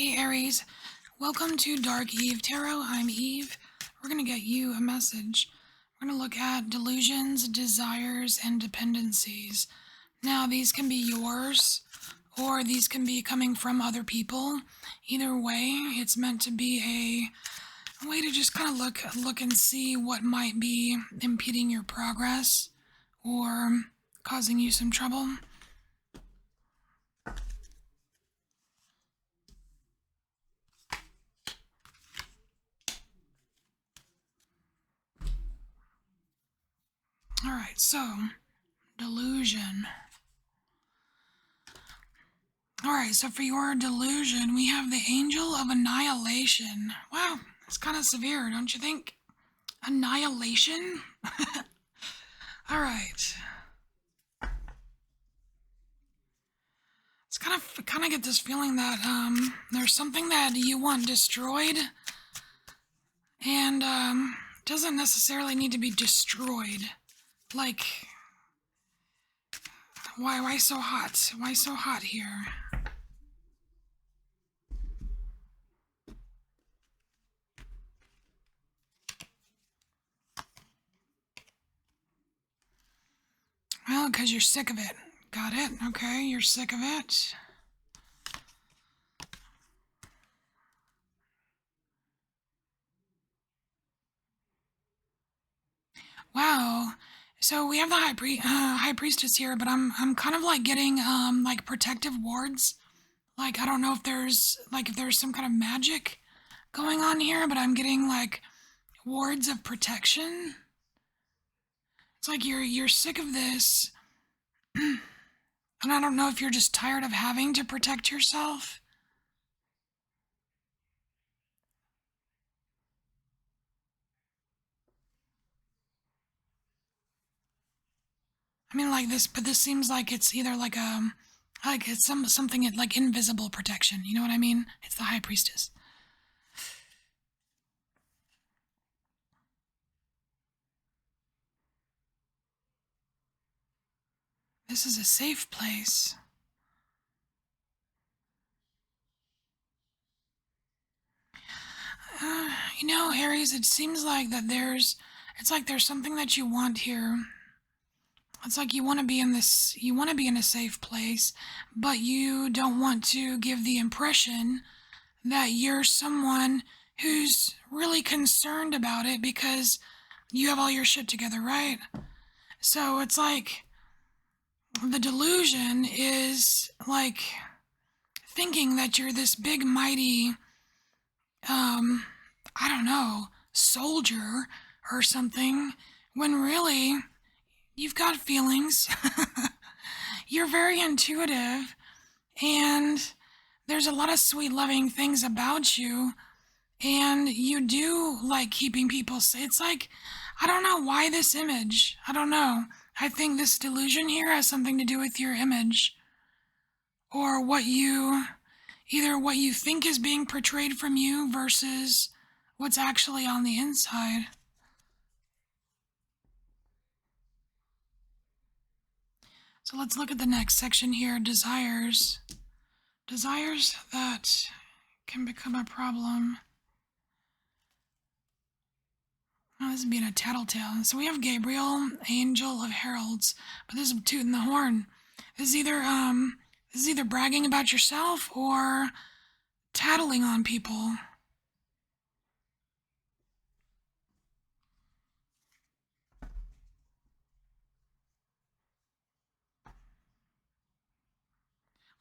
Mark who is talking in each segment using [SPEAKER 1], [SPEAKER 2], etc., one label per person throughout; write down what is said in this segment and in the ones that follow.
[SPEAKER 1] Hey Aries, welcome to Dark Eve Tarot. I'm Eve. We're going to get you a message. We're going to look at delusions, desires, and dependencies. Now, these can be yours, or these can be coming from other people. Either way, it's meant to be a way to just kind of look and see what might be impeding your progress or causing you some trouble. Alright, so, delusion. Alright, so for your delusion, we have the Angel of Annihilation. Wow, that's kind of severe, don't you think? Annihilation? Alright. It's kind of get this feeling that there's something that you want destroyed, and doesn't necessarily need to be destroyed. Like, why so hot? Why so hot here? Well, because you're sick of it. Got it? Okay, you're sick of it. Wow. So we have the high priestess here, but I'm kind of like getting like protective wards. Like I don't know if there's some kind of magic going on here, but I'm getting like wards of protection. It's like you're sick of this. And I don't know if you're just tired of having to protect yourself. I mean like this, but this seems like it's either like it's something like invisible protection. You know what I mean? It's the high priestess. This is a safe place. You know, Aries, it seems like that it's like there's something that you want here. It's like you want to be you want to be in a safe place, but you don't want to give the impression that you're someone who's really concerned about it because you have all your shit together, right? So it's like the delusion is like thinking that you're this big, mighty, I don't know, soldier or something, when really you've got feelings. You're very intuitive, and there's a lot of sweet, loving things about you, and you do like keeping people safe. It's like, I don't know why this image. I don't know. I think this delusion here has something to do with your image, or either what you think is being portrayed from you versus what's actually on the inside. So let's look at the next section here, desires. Desires that can become a problem. Oh, this is being a tattletale. So we have Gabriel, Angel of Heralds, but this is tooting the horn. This is either bragging about yourself or tattling on people.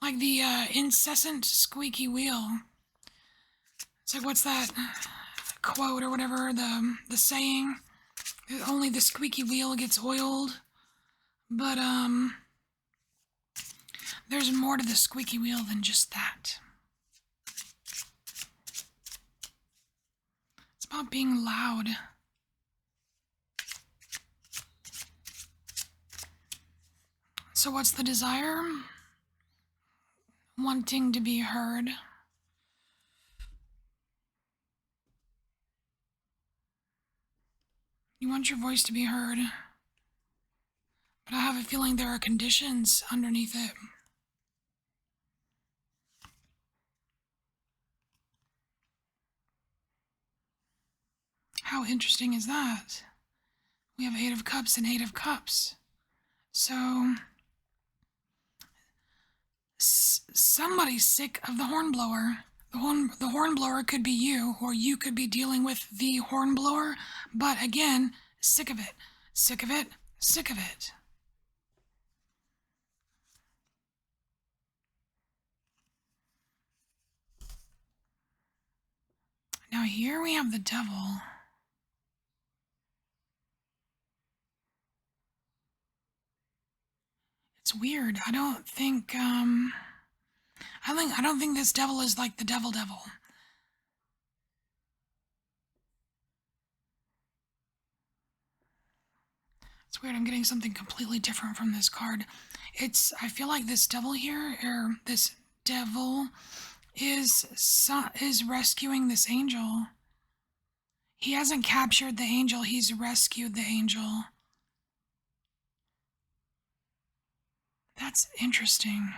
[SPEAKER 1] Like the incessant squeaky wheel. It's like, what's that quote or whatever, the saying? Only the squeaky wheel gets oiled. But there's more to the squeaky wheel than just that. It's about being loud. So what's the desire? Wanting to be heard. You want your voice to be heard. But I have a feeling there are conditions underneath it. How interesting is that? We have 8 of Cups and 8 of Cups. So, somebody's sick of the hornblower. The hornblower could be you, or you could be dealing with the hornblower, but again, sick of it, sick of it, sick of it. Now here we have the Devil. It's weird. I don't think this devil is like the devil. It's weird. I'm getting something completely different from this card. I feel like this devil here, or this devil, is rescuing this angel. He hasn't captured the angel. He's rescued the angel. That's interesting.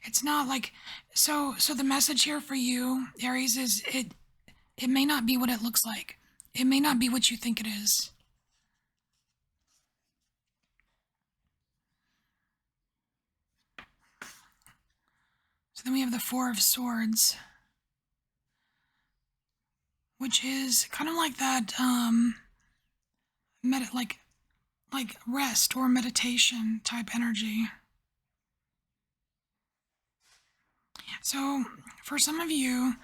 [SPEAKER 1] It's not like so the message here for you, Aries, is it may not be what it looks like. It may not be what you think it is. So then we have the Four of Swords, which is kind of like that like rest or meditation type energy. So for some of you,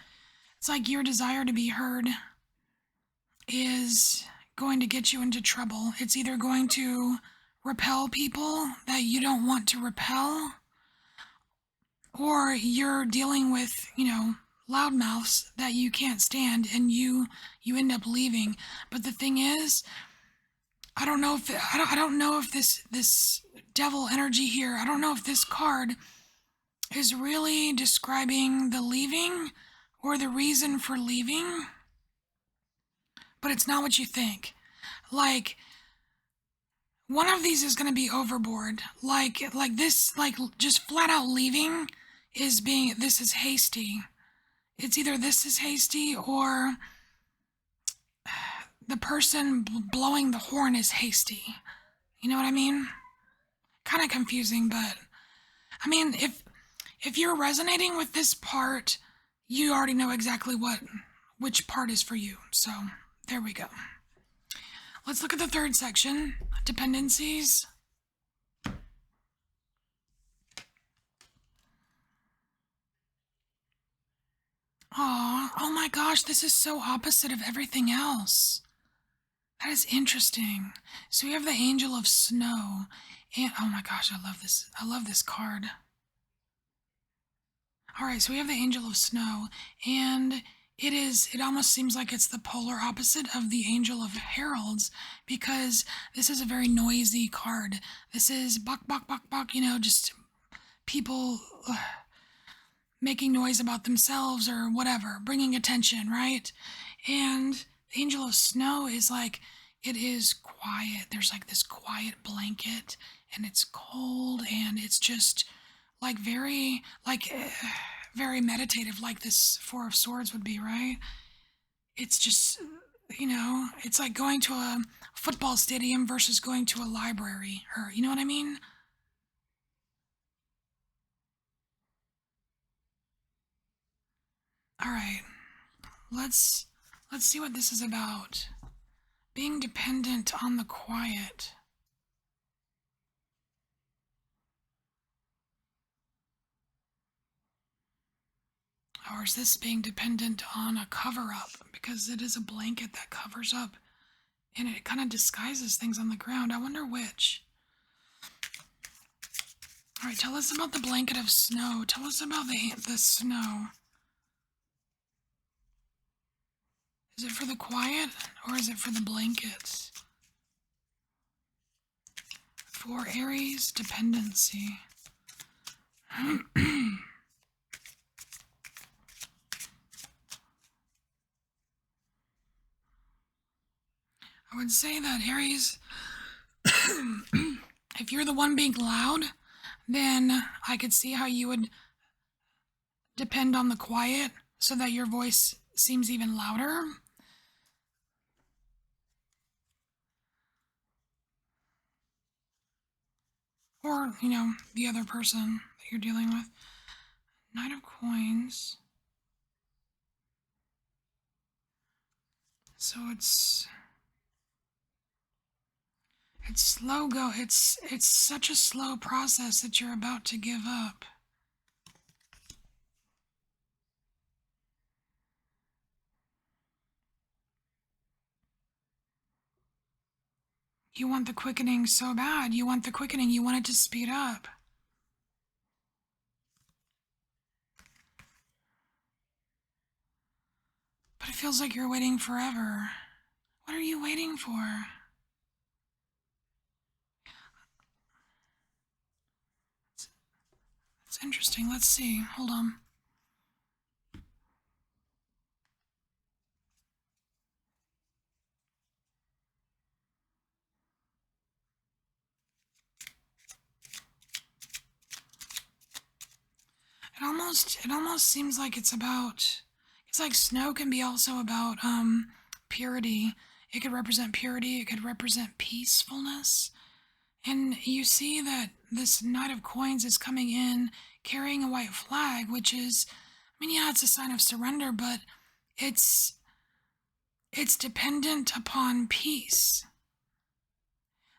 [SPEAKER 1] it's like your desire to be heard is going to get you into trouble. It's either going to repel people that you don't want to repel, or you're dealing with, loudmouths that you can't stand, and you end up leaving. But the thing is, I don't know if this devil energy here, I don't know if this card is really describing the leaving or the reason for leaving, but it's not what you think. Like, one of these is going to be overboard. Like this, like just flat out leaving this is hasty. It's either this is hasty, or the person blowing the horn is hasty. You know what I mean? Kind of confusing, but I mean, if you're resonating with this part, you already know exactly which part is for you. So there we go. Let's look at the third section, dependencies. Aw, oh my gosh, this is so opposite of everything else. That is interesting. So we have the Angel of Snow, and oh my gosh, I love this. I love this card. All right, so we have the Angel of Snow, and it almost seems like it's the polar opposite of the Angel of Heralds, because this is a very noisy card. This is buck, buck, buck, buck, just people making noise about themselves or whatever, bringing attention, right? And the Angel of Snow is like, it is quiet. There's like this quiet blanket, and it's cold, and it's just like very meditative, like this Four of Swords would be, right? It's just, it's like going to a football stadium versus going to a library, or you know what I mean? All right, let's see what this is about. Being dependent on the quiet. Or is this being dependent on a cover-up? Because it is a blanket that covers up, and it kind of disguises things on the ground. I wonder which. All right, tell us about the blanket of snow. Tell us about the snow. Is it for the quiet, or is it for the blankets? For Aries, dependency. I would say that Aries If you're the one being loud, then I could see how you would depend on the quiet so that your voice seems even louder. Or, the other person that you're dealing with. Knight of Coins. So it's slow go. It's such a slow process that you're about to give up. You want the quickening so bad. You want the quickening. You want it to speed up. But it feels like you're waiting forever. What are you waiting for? It's interesting. Let's see. Hold on. It almost seems like it's like snow can be also about purity. It could represent purity, it could represent peacefulness. And you see that this Knight of Coins is coming in carrying a white flag, which is, yeah, it's a sign of surrender, but it's dependent upon peace.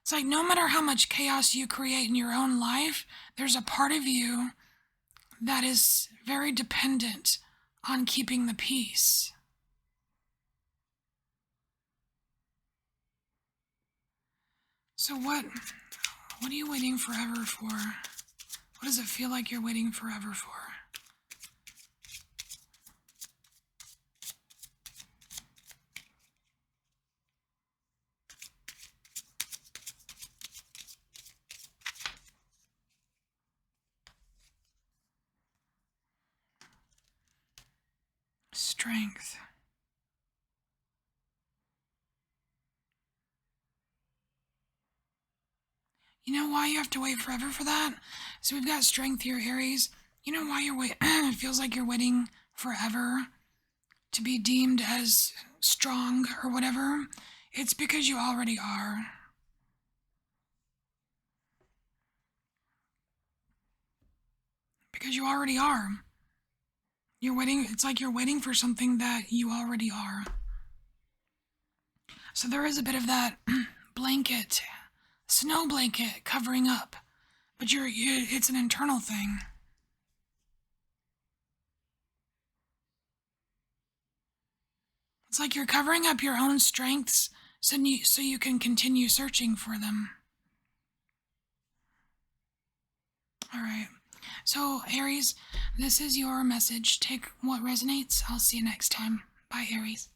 [SPEAKER 1] It's like no matter how much chaos you create in your own life, there's a part of you that is very dependent on keeping the peace. So what are you waiting forever for? What does it feel like you're waiting forever for? Strength. You know why you have to wait forever for that? So we've got strength here, Aries. You know why you're waiting? It feels like you're waiting forever to be deemed as strong or whatever. It's because you already are. Because you already are. You're waiting, it's like you're waiting for something that you already are. So there is a bit of that blanket, snow blanket covering up, but it's an internal thing. It's like you're covering up your own strengths so you can continue searching for them. All right. So, Aries, this is your message. Take what resonates. I'll see you next time. Bye, Aries.